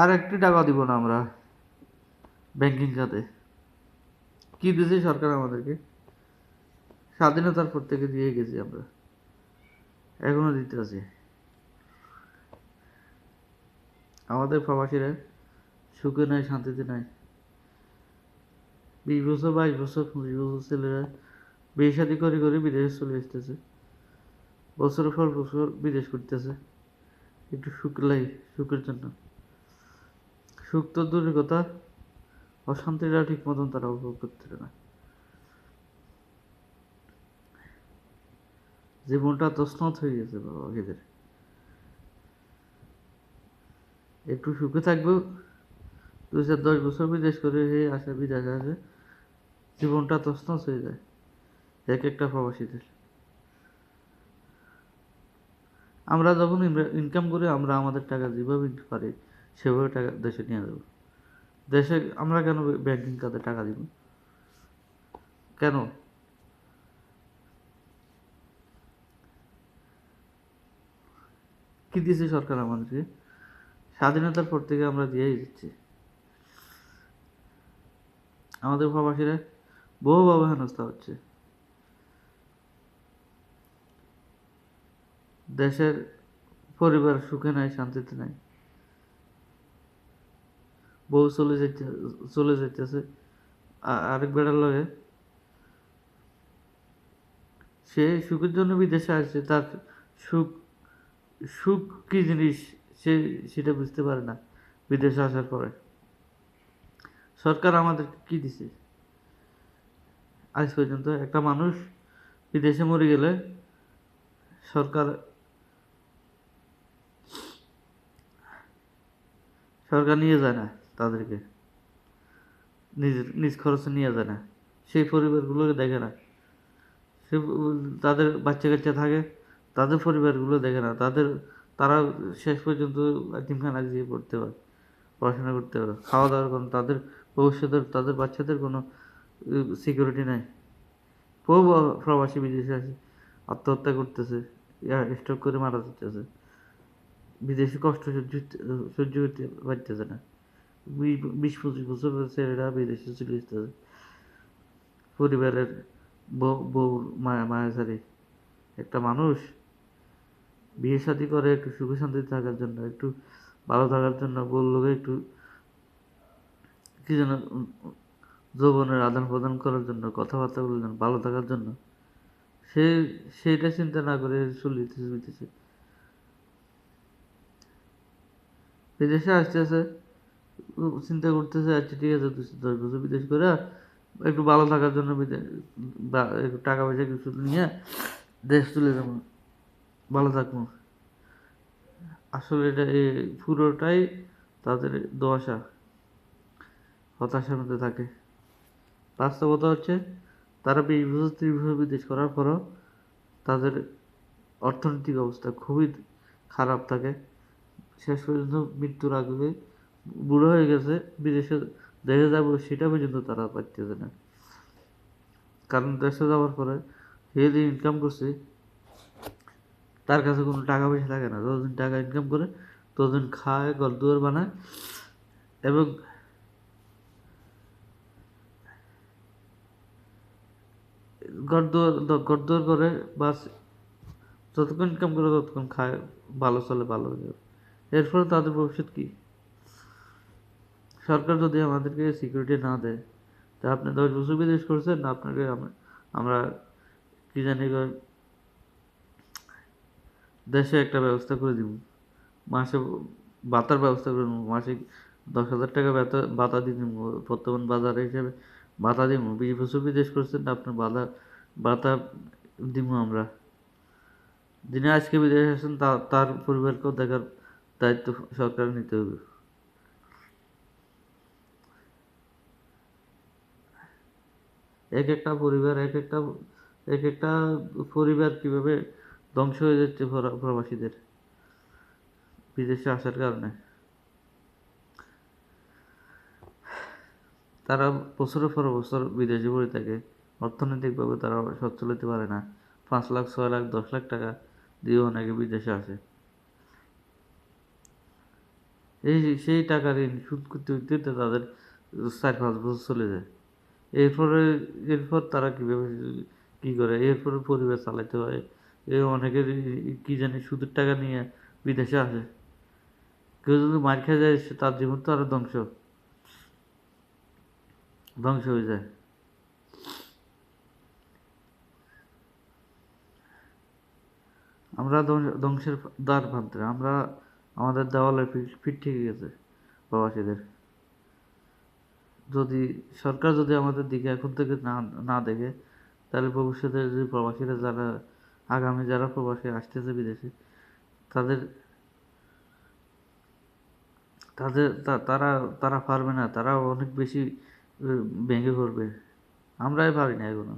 আর একটি টাকা দিব না আমরা ব্যাংকিং খাতে। কি দিয়েছে সরকার আমাদেরকে? স্বাধীনতার পর থেকে দিয়ে গেছি আমরা, এখনো দিতে আছে। আমাদের প্রবাসীরা সুখে নাই, শান্তিতে নাই। 20 বছর, 22 বছর, 25 বছর ছেলেরা বিয়ে শাদী করে করে বিদেশে চলে আসতেছে, বছরের পর বছর বিদেশ করতেছে একটু সুখের জন্য। সুখ তো দূরের কথা, অশান্তিটা ঠিক মতন তারা উপভোগ করতে না। জীবনটা তছনছ হয়ে গেছে বাবা এদের। একটু সুখে থাকবো, 2-10 বছর বিদেশ করে আসে, বিদেশে আসে, জীবনটা তছনছ হয়ে যায় এক একটা প্রবাসীদের। আমরা যখন ইনকাম করি, আমরা আমাদের টাকা যেভাবে পারি সেভাবে টাকা দেশে নিয়ে যাবো। দেশে আমরা কেন ব্যাংকিং খাতে টাকা দিব? কেন? কি দিয়েছে সরকার আমাদেরকে? স্বাধীনতার পর থেকে আমরা দিয়েই দিচ্ছি। আমাদের প্রবাসীরা বহুভাবে হেনস্থা হচ্ছে। দেশের পরিবার সুখে নাই, শান্তিতে নাই। বউ চলে যাইতেছে আরেক বেড়ার লগে। সে সুখের জন্য বিদেশে আসছে, তার সুখ সুখ কি জিনিস সে সেটা বুঝতে পারে না বিদেশে আসার পরে। সরকার আমাদের কি দিছে আজ পর্যন্ত? একটা মানুষ বিদেশে মরে গেলে সরকার সরকার নিয়ে যায় না তাদেরকে, নিজ খরচে নিয়ে যায় না, সেই পরিবারগুলোকে দেখে না। সে তাদের বাচ্চা কাচ্চা থাকে, তাদের পরিবারগুলো দেখে না, তারা শেষ পর্যন্ত এতিমখানা গিয়ে পড়তে হয়, পড়াশোনা করতে হবে, খাওয়া দাওয়ার কোনো, তাদের ভবিষ্যতের, তাদের বাচ্চাদের কোনো সিকিউরিটি নাই। বহু প্রবাসী বিদেশে আসে আত্মহত্যা করতেছে, স্ট্রোক করে মারা যাচ্ছে। বিদেশে কষ্ট সহ্য করতে পারতেছে না। 20-25 বছর ছেলেরা বিদেশে চলে আসতেছে পরিবারের বউ মায়া ছাড়ি। একটা মানুষ বিয়ে শাদী করে একটু সুখে শান্তিতে থাকার জন্য, একটু ভালো থাকার জন্য, বললোকে একটু কি যেন যৌবনের আদান প্রদান করার জন্য, কথাবার্তা বলার জন্য, ভালো থাকার জন্য, সে সেইটা চিন্তা না করে চলিতেছে। বিদেশে আসতেছে, চিন্তা করতেছে আচ্ছা ঠিক আছে 10 বছর বিদেশ করে একটু ভালো থাকার জন্য একটু টাকা পয়সা কিছু নিয়ে দেশ চলে যাবো, ভালো থাকবো। আসলে এটা পুরোটাই তাদের দোয়াশা, হতাশার মধ্যে থাকে। বাস্তবতা হচ্ছে তারা 20 বছর 30 বছর বিদেশ করার পরও তাদের অর্থনৈতিক অবস্থা খুবই খারাপ থাকে। শেষ পর্যন্ত মৃত্যুর আগে বুড়ো হয়ে গেছে, বিদেশে দেশে যাবো সেটা পর্যন্ত তারা পারতেছে না। কারণ দেশে যাওয়ার পরে সে যে ইনকাম করছে তার কাছে কোনো টাকা পয়সা থাকে না। যতদিন টাকা ইনকাম করে ততদিন খায়, ঘরদুয়ার বানায় এবং ঘরদুয়ার করে, বাস যতক্ষণ ইনকাম করে ততক্ষণ খায়, ভালো চলে, ভালো হয়ে যাবে। এরপরে তাদের ভবিষ্যৎ কি? সরকার যদি আমাদেরকে সিকিউরিটি না দেয়, তা আপনি 10 বছর বিদেশ করছেন না, আপনাকে আমরা কি জানি দেশে একটা ব্যবস্থা করে দিব, মাসে ভাতার ব্যবস্থা করে দেবো, মাসিক 10,000 টাকা ভাতা দিয়ে দিব, বর্তমান বাজার হিসেবে ভাতা দিব। 20 বছর বিদেশ করছেন না, আপনার ভাতা দিব আমরা। যিনি আজকে বিদেশে আসেন তার পরিবারকেও দেখার দায়িত্ব সরকার নিতে হবে। এক একটা পরিবার এক একটা পরিবার কিভাবে ধ্বংস হয়ে যাচ্ছে প্রবাসীদের বিদেশে আসার কারণে। তারা বছরের পর বছর বিদেশে পড়ে থাকে, অর্থনৈতিকভাবে তারা সচ্ছল হতে পারে না। 5 লাখ, 6 লাখ, 10 লাখ টাকা দিয়ে অনেকে বিদেশে আসে। সেই টাকা ঋণ শোধ করতে করতে তো তাদের 4-5 বছর চলে যায়। এরপরে এরপর তারা কীভাবে কী করে, এরপরে পরিবার চালাতে হয়। অনেকের কি জানি সুদের টাকা নিয়ে বিদেশে আসে। কেউ যদি মার খেয়ে যায় তার জীবন তো আরো ধ্বংস হয়ে যায়। আমরা ধ্বংসের দ্বার প্রান্তে, আমরা আমাদের দেওয়ালে পিঠ থেকে গেছে প্রবাসীদের। যদি সরকার যদি আমাদের দিকে এখন থেকে না দেখে, তাহলে ভবিষ্যতে যে প্রবাসীরা যারা আগামী যারা প্রবাসী আসতেছে বিদেশে, তাদের তাদের তারা তারা পারবে না, তারা অনেক বেশি ভেঙে পড়বে। আমরাই পারি না এখনো।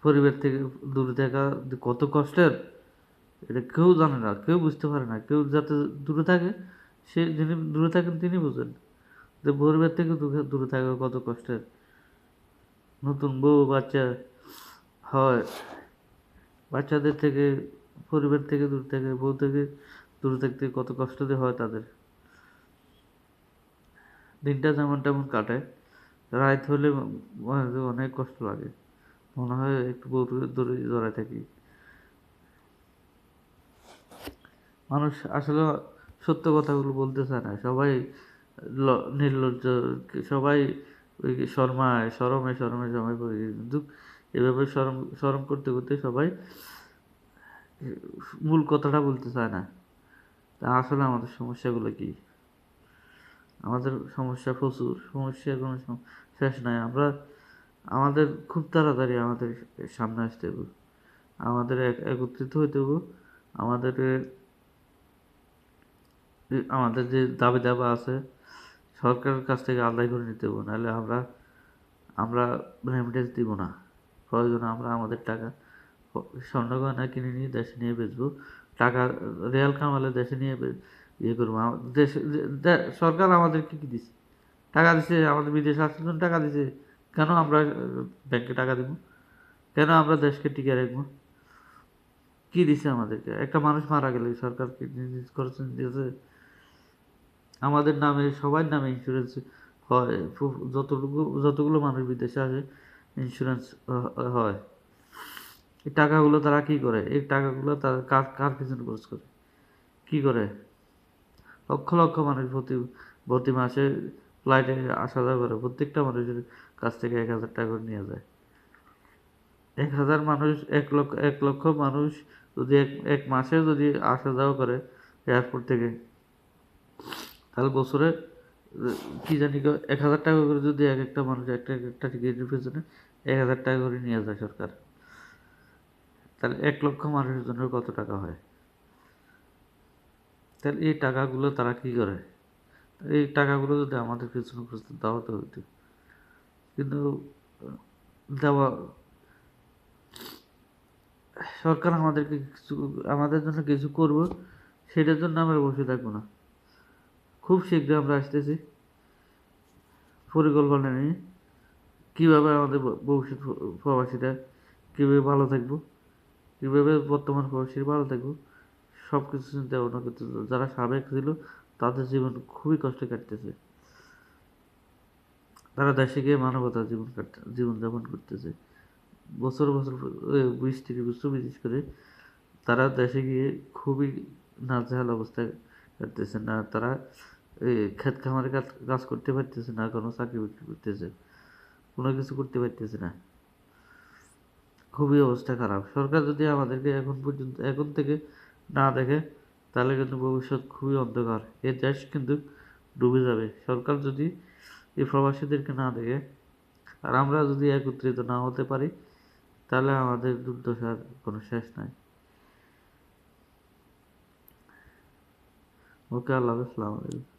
পরিবার থেকে দূরে থাকা কত কষ্টের, এটা কেউ জানে না, কেউ বুঝতে পারে না। কেউ যাতে দূরে থাকে, সে যিনি দূরে থাকেন তিনি বুঝেন যে পরিবার থেকে দূরে থাকা কত কষ্টের। নতুন বউ বাচ্চা হয়, বাচ্চাদের থেকে পরিবার থেকে দূরে থাকে, বউ থেকে দূরে থাকতে কত কষ্ট দিয়ে হয় তাদের। দিনটা যেমন তেমন কাটে, রাত হলে অনেক কষ্ট লাগে, মনে হয় একটু বউ দূরে জড়ায় থাকি। মানুষ আসলে সত্য কথাগুলো বলতে চায় না, সবাই নির্লজ্জ, সবাই ওই শরমে সবাই পড়ে গেছে। কিন্তু এভাবে শরম করতে করতে সবাই মূল কথাটা বলতে চায় না। তা আসলে আমাদের সমস্যাগুলো কি? আমাদের সমস্যা প্রচুর, সমস্যার কোনো শেষ নাই। আমাদের খুব তাড়াতাড়ি আমাদের সামনে আসতে হবে, আমাদের একত্রিত হইতে হবে। আমাদের আমাদের যে দাবি দাবা আছে সরকারের কাছ থেকে আদায় করে নিতে হবে, নাহলে আমরা আমরা রেমিটেন্স দিব না। প্রয়োজনে আমরা আমাদের টাকা স্বর্ণ গয়না কিনে নিয়ে দেশে নিয়ে বেচবো। টাকা রিয়াল কামালে দেশে নিয়ে ইয়ে করবো। দেশে সরকার আমাদেরকে কি দিছে? টাকা দিছে, আমাদের বিদেশে আসার জন্য টাকা দিছে। কেন আমরা ব্যাংকে টাকা দিব? কেন আমরা দেশকে টিকে রাখবো? কি দিছে আমাদেরকে? একটা মানুষ মারা গেলে সরকার কি নিজ খরচে দিয়েছে? আমাদের নামে সবার নামে ইন্স্যুরেন্স হয়, যতগুলো মানুষ বিদেশে আসে ইন্স্যুরেন্স হয়। এই টাকাগুলো তারা কি করে? এই টাকাগুলো তারা কার পিছনে খরচ করে? কি করে? লক্ষ লক্ষ মানুষ প্রতি মাসে ফ্লাইটে আসা যাওয়া করে, প্রত্যেকটা মানুষের কাছ থেকে 1,000 টাকা করে নিয়ে যায়। 1,000 মানুষ, 1 লক্ষ মানুষ যদি এক মাসে যদি আসা যাওয়া করে এয়ারপোর্ট থেকে, তাহলে বছরে কি জানি 1,000 টাকা করে যদি এক একটা মানুষ একটা টিকিটের পেছনে 1,000 টাকা করে নিয়ে যায় সরকার, তাহলে 1 লক্ষ মানুষের জন্য কত টাকা হয়? তাহলে এই টাকাগুলো তারা কি করে? এই টাকাগুলো যদি আমাদের পেছনে খুঁজতে দেওয়া তো হইতো, কিন্তু দেওয়া সরকার আমাদেরকে কিছু আমাদের জন্য কিছু করবো, সেটার জন্য আমরা বসে থাকবো না। খুব শীঘ্রই আমরা আসতেছি পরিকল্পনা নিয়ে, কীভাবে আমাদের ভবিষ্যৎ প্রবাসীরা কীভাবে ভালো থাকবো, কীভাবে বর্তমান প্রবাসীরা ভালো থাকবো, সব কিছু চিন্তা ভাবনা করতেছে। যারা সাবেক ছিল তাদের জীবন খুবই কষ্টে কাটতেছে, তারা দেশে গিয়ে মানবতার জীবনযাপন করতেছে। বছর বছর 20-30 বছর বিশেষ করে তারা দেশে গিয়ে খুবই নাজেহাল অবস্থায় কাটতেছে। না তারা ক্ষেত খামারে কাজ করতে পারতেছে, না কোনো চাকরি বাকরি করতেছে, কোনো কিছু করতে পারতেছে না। খুবই অবস্থা খারাপ। সরকার যদি আমাদেরকে এখন থেকে না দেখে, তাহলে কিন্তু ভবিষ্যৎ খুবই অন্ধকার। এ দেশ কিন্তু ডুবে যাবে সরকার যদি এই প্রবাসীদেরকে না দেখে। আর আমরা যদি একত্রিত না হতে পারি, তাহলে আমাদের দুর্দশার কোনো শেষ নাই। ওকে, আল্লাহ হাফেজ, আসসালামু আলাইকুম।